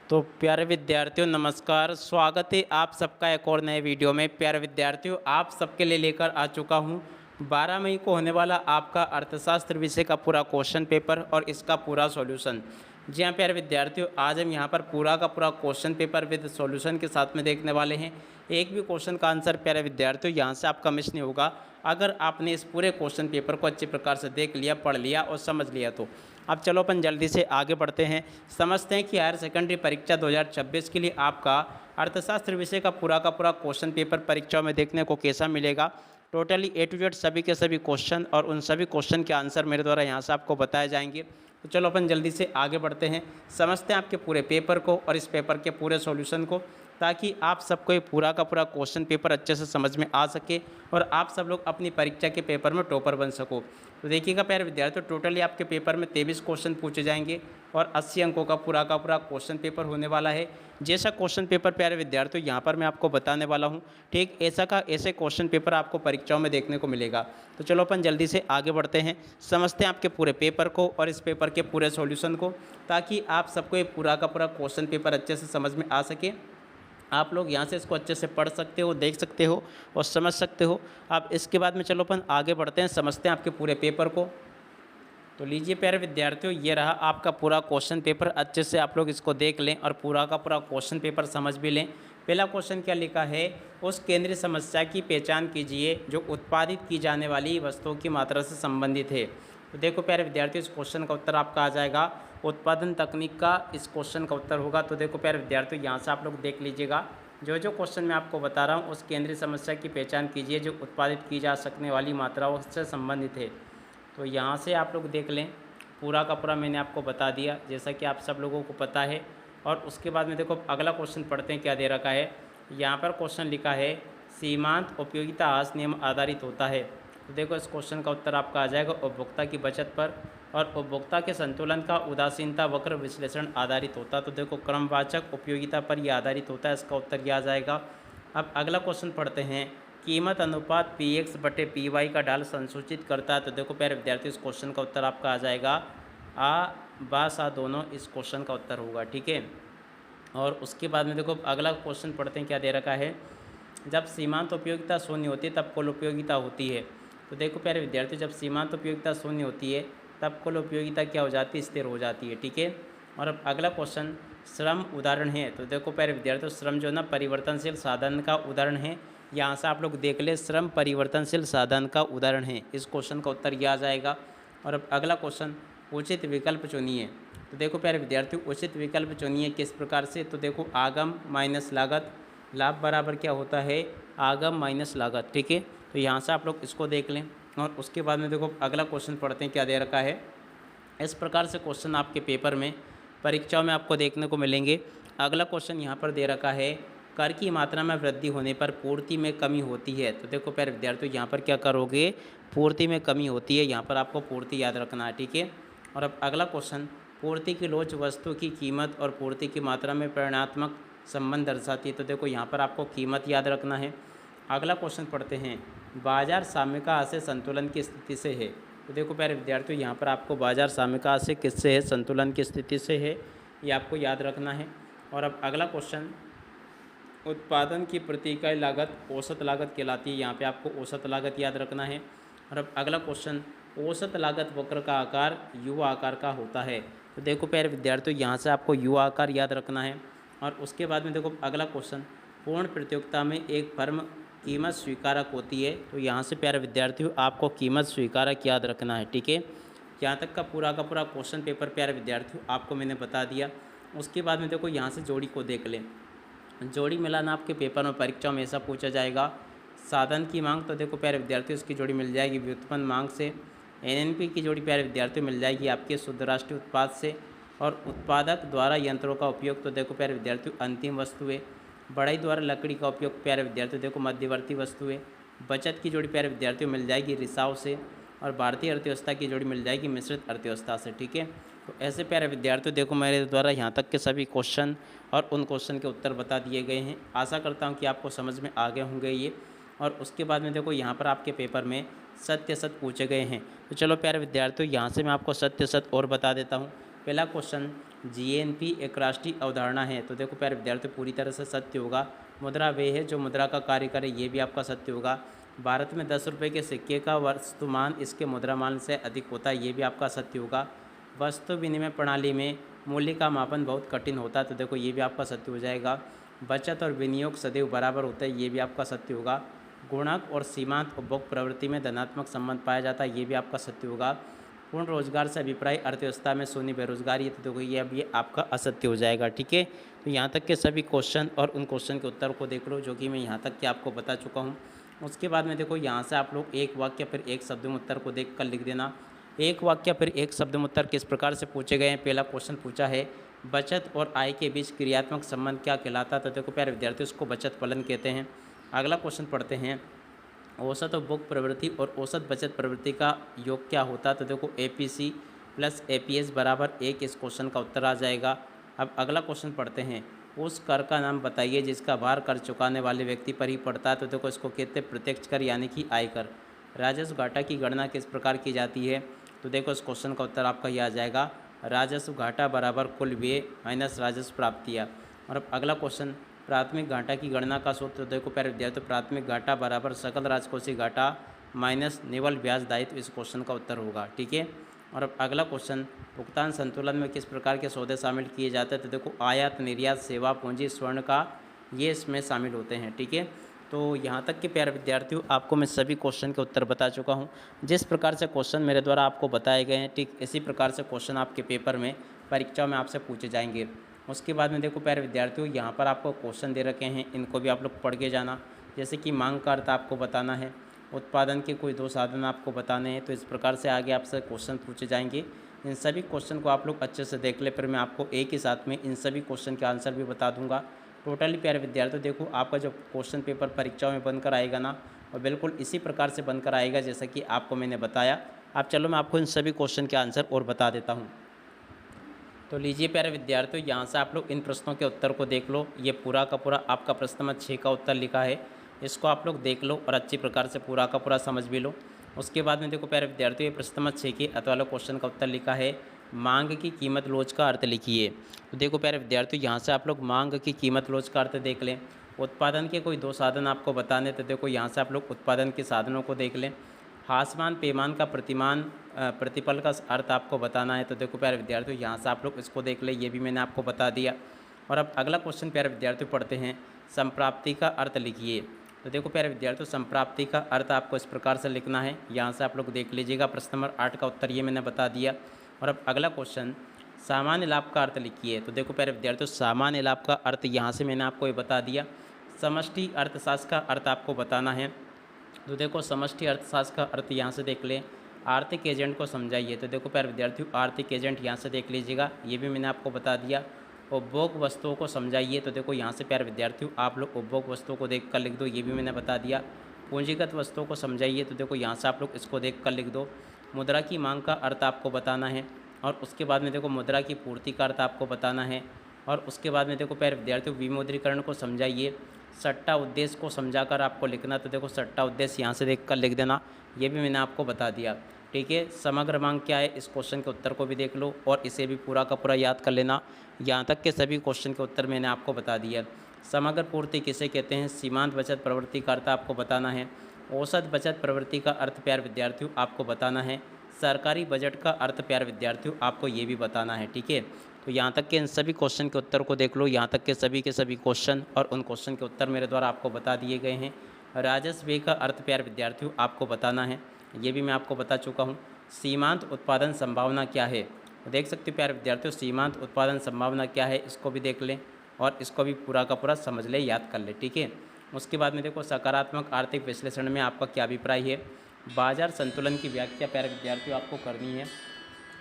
तो प्यारे विद्यार्थियों नमस्कार, स्वागत है आप सबका एक और नए वीडियो में। प्यारे विद्यार्थियों, आप सबके लिए लेकर आ चुका हूं 12 मई को होने वाला आपका अर्थशास्त्र विषय का पूरा क्वेश्चन पेपर और इसका पूरा सॉल्यूशन। जी हाँ प्यारे विद्यार्थियों, आज हम यहां पर पूरा का पूरा क्वेश्चन पेपर विद सॉल्यूशन के साथ में देखने वाले हैं। एक भी क्वेश्चन का आंसर प्यारे विद्यार्थियों यहां से आपका मिस नहीं होगा अगर आपने इस पूरे क्वेश्चन पेपर को अच्छे प्रकार से देख लिया, पढ़ लिया और समझ लिया तो। अब चलो अपन जल्दी से आगे बढ़ते हैं, समझते हैं कि हायर सेकेंडरी परीक्षा 2026 के लिए आपका अर्थशास्त्र विषय का पूरा क्वेश्चन पेपर परीक्षाओं में देखने को कैसा मिलेगा। टोटली ए टू जेड सभी के सभी क्वेश्चन और उन सभी क्वेश्चन के आंसर मेरे द्वारा यहाँ से आपको बताए जाएंगे। तो चलो अपन जल्दी से आगे बढ़ते हैं, समझते हैं आपके पूरे पेपर को और इस पेपर के पूरे सॉल्यूशन को, ताकि आप सबको ये पूरा का पूरा क्वेश्चन पेपर अच्छे से समझ में आ सके और आप सब लोग अपनी परीक्षा के पेपर में टॉपर बन सको। तो देखिएगा प्यारे विद्यार्थियों, टोटली आपके पेपर में 23 क्वेश्चन पूछे जाएंगे और 80 अंकों का पूरा क्वेश्चन पेपर होने वाला है। जैसा क्वेश्चन पेपर प्यारे विद्यार्थियों यहाँ पर मैं आपको बताने वाला हूँ, ठीक ऐसे क्वेश्चन पेपर आपको परीक्षाओं में देखने को मिलेगा। तो चलो अपन जल्दी से आगे बढ़ते हैं, समझते हैं आपके पूरे पेपर को और इस पेपर के पूरे सॉल्यूशन को, ताकि आप सबको ये पूरा का पूरा क्वेश्चन पेपर अच्छे से समझ में आ सके। आप लोग यहाँ से इसको अच्छे से पढ़ सकते हो, देख सकते हो और समझ सकते हो। अब इसके बाद में चलो अपन आगे बढ़ते हैं, समझते हैं आपके पूरे पेपर को। तो लीजिए प्यारे विद्यार्थियों, ये रहा आपका पूरा क्वेश्चन पेपर। अच्छे से आप लोग इसको देख लें और पूरा का पूरा क्वेश्चन पेपर समझ भी लें। पहला क्वेश्चन क्या लिखा है, उस केंद्रीय समस्या की पहचान कीजिए जो उत्पादित की जाने वाली वस्तुओं की मात्रा से संबंधित है। तो देखो प्यारे विद्यार्थियों, इस क्वेश्चन का उत्तर आपका आ जाएगा उत्पादन तकनीक का, इस क्वेश्चन का उत्तर होगा। तो देखो प्यारे विद्यार्थियों, यहाँ से आप लोग देख लीजिएगा, जो क्वेश्चन मैं आपको बता रहा हूँ उस केंद्रीय समस्या की पहचान कीजिए जो उत्पादित की जा सकने वाली मात्राओं से संबंधित है। तो यहाँ से आप लोग देख लें, पूरा का पूरा मैंने आपको बता दिया जैसा कि आप सब लोगों को पता है। और उसके बाद में देखो अगला क्वेश्चन पढ़ते हैं, क्या दे रखा है। यहाँ पर क्वेश्चन लिखा है सीमांत उपयोगिता आहार नियम आधारित होता है। तो देखो इस क्वेश्चन का उत्तर आपका आ जाएगा उपभोक्ता की बचत पर और उपभोक्ता के संतुलन का उदासीनता वक्र विश्लेषण आधारित होता है। तो देखो क्रमवाचक उपयोगिता पर यह आधारित होता है, इसका उत्तर यह आ जाएगा। अब अगला क्वेश्चन पढ़ते हैं, कीमत अनुपात PX/PY का ढाल संसूचित करता है। तो देखो प्यारे विद्यार्थी, इस क्वेश्चन का उत्तर आपका आ जाएगा आ बा सा दोनों, इस क्वेश्चन का उत्तर होगा, ठीक है। और उसके बाद में देखो अगला क्वेश्चन पढ़ते हैं, क्या दे रखा है। जब सीमांत उपयोगिता शून्य होती है तब कुल उपयोगिता होती है। तो देखो प्यारे विद्यार्थी, जब सीमांत उपयोगिता शून्य होती है तब कुल उपयोगिता क्या हो जाती है, स्थिर हो जाती है, ठीक है। और अब अगला क्वेश्चन श्रम उदाहरण है। तो देखो प्यारे विद्यार्थियों, श्रम जो है ना परिवर्तनशील साधन का उदाहरण है। यहाँ से आप लोग देख ले, श्रम परिवर्तनशील साधन का उदाहरण है, इस क्वेश्चन का उत्तर यह आ जाएगा। और अब अगला क्वेश्चन, उचित विकल्प चुनिए। तो देखो प्यारे विद्यार्थियों, उचित विकल्प चुनिए किस प्रकार से। तो देखो आगम माइनस लागत, लाभ बराबर क्या होता है, आगम माइनस लागत, ठीक है। तो यहाँ से आप लोग इसको देख लें। और उसके बाद में देखो अगला क्वेश्चन पढ़ते हैं, क्या दे रखा है। इस प्रकार से क्वेश्चन आपके पेपर में परीक्षाओं में आपको देखने को मिलेंगे। अगला क्वेश्चन यहाँ पर दे रखा है, कर की मात्रा में वृद्धि होने पर पूर्ति में कमी होती है। तो देखो प्यारे विद्यार्थियों, यहाँ पर क्या करोगे, पूर्ति में कमी होती है, यहाँ पर आपको पूर्ति याद रखना है, ठीक है। और अब अगला क्वेश्चन, पूर्ति की लोच वस्तु की कीमत और पूर्ति की मात्रा में परिणात्मक संबंध दर्शाती है। तो देखो यहाँ पर आपको कीमत याद रखना है। अगला क्वेश्चन पढ़ते हैं, बाजार साम्यता से संतुलन की स्थिति से है। तो देखो प्यारे विद्यार्थियों, यहाँ पर आपको बाजार साम्यता से किससे है, संतुलन की स्थिति से है, ये आपको याद रखना है। और अब अगला क्वेश्चन, उत्पादन की प्रति इकाई लागत औसत लागत कहलाती है, यहाँ पे आपको औसत लागत याद रखना है। और अब अगला क्वेश्चन, औसत लागत वक्र का आकार यू आकार का होता है। तो देखो प्यारे विद्यार्थियों, यहाँ से आपको यू आकार याद रखना है। और उसके बाद में देखो अगला क्वेश्चन, पूर्ण प्रतियोगिता में एक फर्म कीमत स्वीकारक होती है। तो यहाँ से प्यारे विद्यार्थियों आपको कीमत स्वीकारक याद रखना है, ठीक है। यहाँ तक का पूरा क्वेश्चन पेपर प्यारे विद्यार्थियों आपको मैंने बता दिया। उसके बाद में देखो यहाँ से जोड़ी को देख लें। जोड़ी मिलाना आपके पेपर में परीक्षा में ऐसा पूछा जाएगा। साधन की मांग, तो देखो प्यारे विद्यार्थियों इसकी जोड़ी मिल जाएगी व्युत्पन्न मांग से। NNP की जोड़ी प्यारे विद्यार्थियों मिल जाएगी आपके शुद्ध राष्ट्रीय उत्पाद से। और उत्पादक द्वारा यंत्रों का उपयोग, तो देखो प्यारे विद्यार्थियों अंतिम वस्तुएं। बढ़ई द्वारा लकड़ी का उपयोग प्यारे विद्यार्थियों देखो मध्यवर्ती वस्तुएं। बचत की जोड़ी प्यारे विद्यार्थियों मिल जाएगी रिसाव से। और भारतीय अर्थव्यवस्था की जोड़ी मिल जाएगी मिश्रित अर्थव्यवस्था से, ठीक है। तो ऐसे प्यारे विद्यार्थियों देखो मेरे द्वारा यहाँ तक के सभी क्वेश्चन और उन क्वेश्चन के उत्तर बता दिए गए हैं। आशा करता हूँ कि आपको समझ में आ गए होंगे ये। और उसके बाद में देखो यहाँ पर आपके पेपर में सत्य सत्य पूछे गए हैं। तो चलो प्यारे विद्यार्थियों, यहाँ से मैं आपको सत्य सत्य और बता देता हूँ। पहला क्वेश्चन, जीएनपी एक राष्ट्रीय अवधारणा है, तो देखो प्यारे विद्यार्थी पूरी तरह से सत्य होगा। मुद्रा वे है जो मुद्रा का कार्य करे, ये भी आपका सत्य होगा। भारत में 10 रुपये के सिक्के का वस्तुमान इसके मुद्रामान से अधिक होता है, ये भी आपका सत्य होगा। वस्तु विनिमय प्रणाली में मूल्य का मापन बहुत कठिन होता है, तो देखो ये भी आपका सत्य हो जाएगा। बचत और विनियोग सदैव बराबर होता है, ये भी आपका सत्य होगा। गुणक और सीमांत उपभोग प्रवृत्ति में धनात्मक संबंध पाया जाता है, ये भी आपका सत्य होगा। पूर्ण रोजगार से अभिप्राय अर्थव्यवस्था में शून्य बेरोजगारी है, तो देखो ये अब ये आपका असत्य हो जाएगा। ठीक है, तो यहाँ तक के सभी क्वेश्चन और उन क्वेश्चन के उत्तर को देख लो जो कि मैं यहाँ तक के आपको बता चुका हूँ। उसके बाद में देखो यहाँ से आप लोग एक वाक्य फिर एक शब्द में उत्तर को देख कर लिख देना। एक वाक्य फिर एक शब्द में उत्तर किस प्रकार से पूछे गए हैं। पहला क्वेश्चन पूछा है बचत और आय के बीच क्रियात्मक संबंध क्या कहलाता है, तो देखो प्यारे विद्यार्थी उसको बचत फलन कहते हैं। अगला क्वेश्चन पढ़ते हैं औसत उपभोग प्रवृत्ति और औसत बचत प्रवृत्ति का योग क्या होता है, तो देखो एपीसी प्लस एपीएस बराबर 1, इस क्वेश्चन का उत्तर आ जाएगा। अब अगला क्वेश्चन पढ़ते हैं उस कर का नाम बताइए जिसका भार कर चुकाने वाले व्यक्ति पर ही पड़ता है, तो देखो इसको कहते हैं प्रत्यक्ष कर यानी कि आयकर। राजस्व घाटा की गणना किस प्रकार की जाती है, तो देखो इस क्वेश्चन का उत्तर आपका ये आ जाएगा राजस्व घाटा बराबर कुल व्यय माइनस राजस्व प्राप्तियाँ। और अब अगला क्वेश्चन प्राथमिक घाटा की गणना का सूत्र, तो देखो प्यारे विद्यार्थी प्राथमिक घाटा बराबर सकल राजकोषीय घाटा माइनस निवल ब्याज दायित्व, इस क्वेश्चन का उत्तर होगा। ठीक है, और अब अगला क्वेश्चन भुगतान संतुलन में किस प्रकार के सौदे शामिल किए जाते हैं, तो देखो आयात निर्यात सेवा पूंजी स्वर्ण का ये इसमें शामिल होते हैं। ठीक है, तो यहाँ तक के प्यारे विद्यार्थियों आपको मैं सभी क्वेश्चन के उत्तर बता चुका हूँ। जिस प्रकार से क्वेश्चन मेरे द्वारा आपको बताए गए हैं ठीक इसी प्रकार से क्वेश्चन आपके पेपर में परीक्षा में आपसे पूछे जाएंगे। उसके बाद में देखो प्यारे विद्यार्थियों यहाँ पर आपको क्वेश्चन दे रखे हैं, इनको भी आप लोग पढ़ के जाना। जैसे कि मांग का अर्थ आपको बताना है, उत्पादन के कोई 2 साधन आपको बताने हैं, तो इस प्रकार से आगे आपसे क्वेश्चन पूछे जाएंगे। इन सभी क्वेश्चन को आप लोग अच्छे से देख ले, फिर मैं आपको एक ही साथ में इन सभी क्वेश्चन के आंसर भी बता दूंगा। टोटली प्यारे विद्यार्थियों देखो आपका जो क्वेश्चन पेपर परीक्षाओं में बनकर आएगा ना, और बिल्कुल इसी प्रकार से बनकर आएगा जैसा कि आपको मैंने बताया। आप चलो मैं आपको इन सभी क्वेश्चन के आंसर और बता देता हूँ। तो लीजिए प्यारे विद्यार्थियों यहाँ से आप लोग इन प्रश्नों के उत्तर को देख लो। ये पूरा का पूरा आपका प्रश्न नंबर 6 का उत्तर लिखा है, इसको आप लोग देख लो और अच्छी प्रकार से पूरा का पूरा समझ भी लो। उसके बाद में देखो प्यारे विद्यार्थियों ये प्रश्न नंबर 6 के अत वाला क्वेश्चन का उत्तर लिखा है मांग की कीमत लोच का अर्थ लिखिए। तो देखो प्यारे विद्यार्थियों यहाँ से आप लोग मांग की कीमत लोच का अर्थ देख लें। उत्पादन के कोई 2 साधन आपको बताने, तो देखो यहाँ से आप लोग उत्पादन के साधनों को देख लें। हासमान पेमान का प्रतिफल का अर्थ आपको बताना है, तो देखो प्यारे विद्यार्थियों यहाँ से आप लोग इसको देख ले, ये भी मैंने आपको बता दिया। और अब अगला क्वेश्चन प्यारे विद्यार्थियों पढ़ते हैं संप्राप्ति का अर्थ लिखिए। तो देखो प्यारे विद्यार्थियों संप्राप्ति का अर्थ आपको इस प्रकार से लिखना है, यहाँ से आप लोग देख लीजिएगा। प्रश्न नंबर 8 का उत्तर ये मैंने बता दिया। और अब अगला क्वेश्चन सामान्य लाभ का अर्थ लिखिए। तो देखो प्यारे विद्यार्थियों सामान्य लाभ का अर्थ यहाँ से मैंने आपको ये बता दिया। समष्टि अर्थशास्त्र का अर्थ आपको बताना है, तो देखो समष्टि अर्थशास्त्र का अर्थ यहाँ से देख लें आर्थिक एजेंट को समझाइए। तो देखो प्यारे विद्यार्थियों आर्थिक एजेंट यहाँ से देख लीजिएगा, ये भी मैंने आपको बता दिया। उपभोग वस्तुओं को समझाइए, तो देखो यहाँ से प्यारे विद्यार्थियों आप लोग उपभोग वस्तुओं को देख कर लिख दो, ये भी मैंने बता दिया। पूंजीगत वस्तुओं को समझाइए, तो देखो यहाँ से आप लोग इसको देख कर लिख दो। मुद्रा की मांग का अर्थ आपको बताना है, और उसके बाद में देखो मुद्रा की पूर्ति का अर्थ आपको बताना है। और उसके बाद में देखो प्यारे विद्यार्थियों विमुद्रीकरण को समझाइए। सट्टा उद्देश्य को समझाकर आपको लिखना, तो देखो सट्टा उद्देश्य यहाँ से देख कर लिख देना, ये भी मैंने आपको बता दिया। ठीक है, समग्र मांग क्या है इस क्वेश्चन के उत्तर को भी देख लो और इसे भी पूरा का पूरा याद कर लेना। यहाँ तक के सभी क्वेश्चन के उत्तर मैंने आपको बता दिया। समग्र पूर्ति किसे कहते हैं, सीमांत बचत प्रवृत्ति का अर्थ आपको बताना है। औसत बचत प्रवृत्ति का अर्थ प्यारे विद्यार्थियों आपको बताना है। सरकारी बजट का अर्थ प्यारे विद्यार्थियों आपको ये भी बताना है। ठीक है, तो यहाँ तक के इन सभी क्वेश्चन के उत्तर को देख लो। यहाँ तक के सभी क्वेश्चन और उन क्वेश्चन के उत्तर मेरे द्वारा आपको बता दिए गए हैं। राजस्व व्यय का अर्थ प्यारे विद्यार्थियों आपको बताना है, ये भी मैं आपको बता चुका हूँ। सीमांत उत्पादन संभावना क्या है, देख सकते हो प्यारे विद्यार्थियों सीमांत उत्पादन संभावना क्या है, इसको भी देख लें और इसको भी पूरा का पूरा समझ ले, याद कर ले। ठीक है, उसके बाद में देखो सकारात्मक आर्थिक विश्लेषण में आपका क्या अभिप्राय है। बाजार संतुलन की व्याख्या प्यारे विद्यार्थियों आपको करनी है,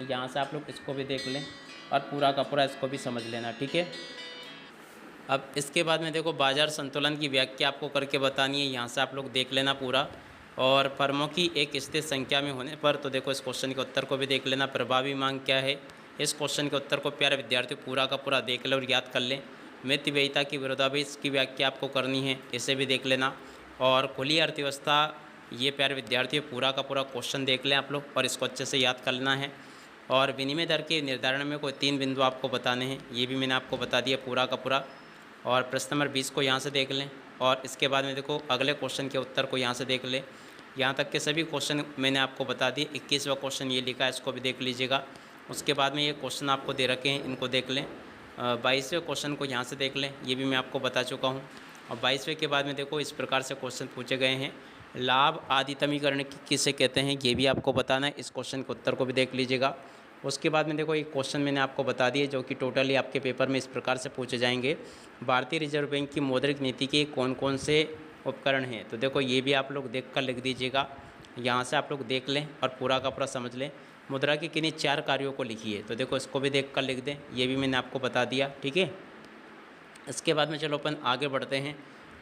यहाँ से आप लोग इसको भी देख लें और पूरा का पूरा इसको भी समझ लेना। ठीक है, अब इसके बाद में देखो बाजार संतुलन की व्याख्या आपको करके बतानी है, यहाँ से आप लोग देख लेना पूरा। और फर्मों की एक स्थिर संख्या में होने पर, तो देखो इस क्वेश्चन के उत्तर को भी देख लेना। प्रभावी मांग क्या है, इस क्वेश्चन के उत्तर को प्यारे विद्यार्थियों पूरा का पूरा देख ले और याद कर लें। मित व्ययिता की विरोधाभास की व्याख्या आपको करनी है, इसे भी देख लेना। और खुली अर्थव्यवस्था, ये प्यारे विद्यार्थियों पूरा का पूरा क्वेश्चन देख लें आप लोग और इसको अच्छे से याद कर लेना है। और विनिमय दर के निर्धारण में कोई 3 बिंदु आपको बताने हैं, ये भी मैंने आपको बता दिया पूरा का पूरा। और प्रश्न नंबर 20 को यहाँ से देख लें और इसके बाद में देखो अगले क्वेश्चन के उत्तर को यहाँ से देख लें। यहाँ तक के सभी क्वेश्चन मैंने आपको बता दिए। 21वां क्वेश्चन ये लिखा है, इसको भी देख लीजिएगा। उसके बाद में ये क्वेश्चन आपको दे रखे हैं, इनको देख लें। 22वें क्वेश्चन को यहाँ से देख लें, ये भी मैं आपको बता चुका हूँ। और 22वें के बाद में देखो इस प्रकार से क्वेश्चन पूछे गए हैं, लाभ आदितमीकरण किसे कहते हैं, ये भी आपको बताना है। इस क्वेश्चन के उत्तर को भी देख लीजिएगा। उसके बाद में देखो एक क्वेश्चन मैंने आपको बता दिए जो कि टोटली आपके पेपर में इस प्रकार से पूछे जाएंगे, भारतीय रिजर्व बैंक की मौद्रिक नीति के कौन कौन से उपकरण हैं। तो देखो ये भी आप लोग देख कर लिख दीजिएगा, यहाँ से आप लोग देख लें और पूरा का पूरा समझ लें। मुद्रा के किन्हीं 4 कार्यों को लिखिए, तो देखो इसको भी देख कर लिख दें, ये भी मैंने आपको बता दिया, ठीक है। इसके बाद में चलो अपन आगे बढ़ते हैं,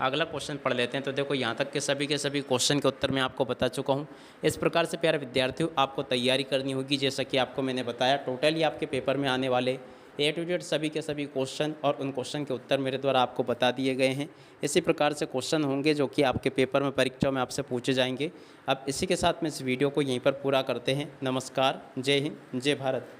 अगला क्वेश्चन पढ़ लेते हैं। तो देखो यहाँ तक के सभी क्वेश्चन के उत्तर मैं आपको बता चुका हूँ। इस प्रकार से प्यारे विद्यार्थियों आपको तैयारी करनी होगी, जैसा कि आपको मैंने बताया। टोटली आपके पेपर में आने वाले A to Z सभी के सभी क्वेश्चन और उन क्वेश्चन के उत्तर मेरे द्वारा आपको बता दिए गए हैं। इसी प्रकार से क्वेश्चन होंगे जो कि आपके पेपर में, परीक्षा में आपसे पूछे जाएंगे। अब इसी के साथ में इस वीडियो को यहीं पर पूरा करते हैं। नमस्कार, जय हिंद, जय भारत।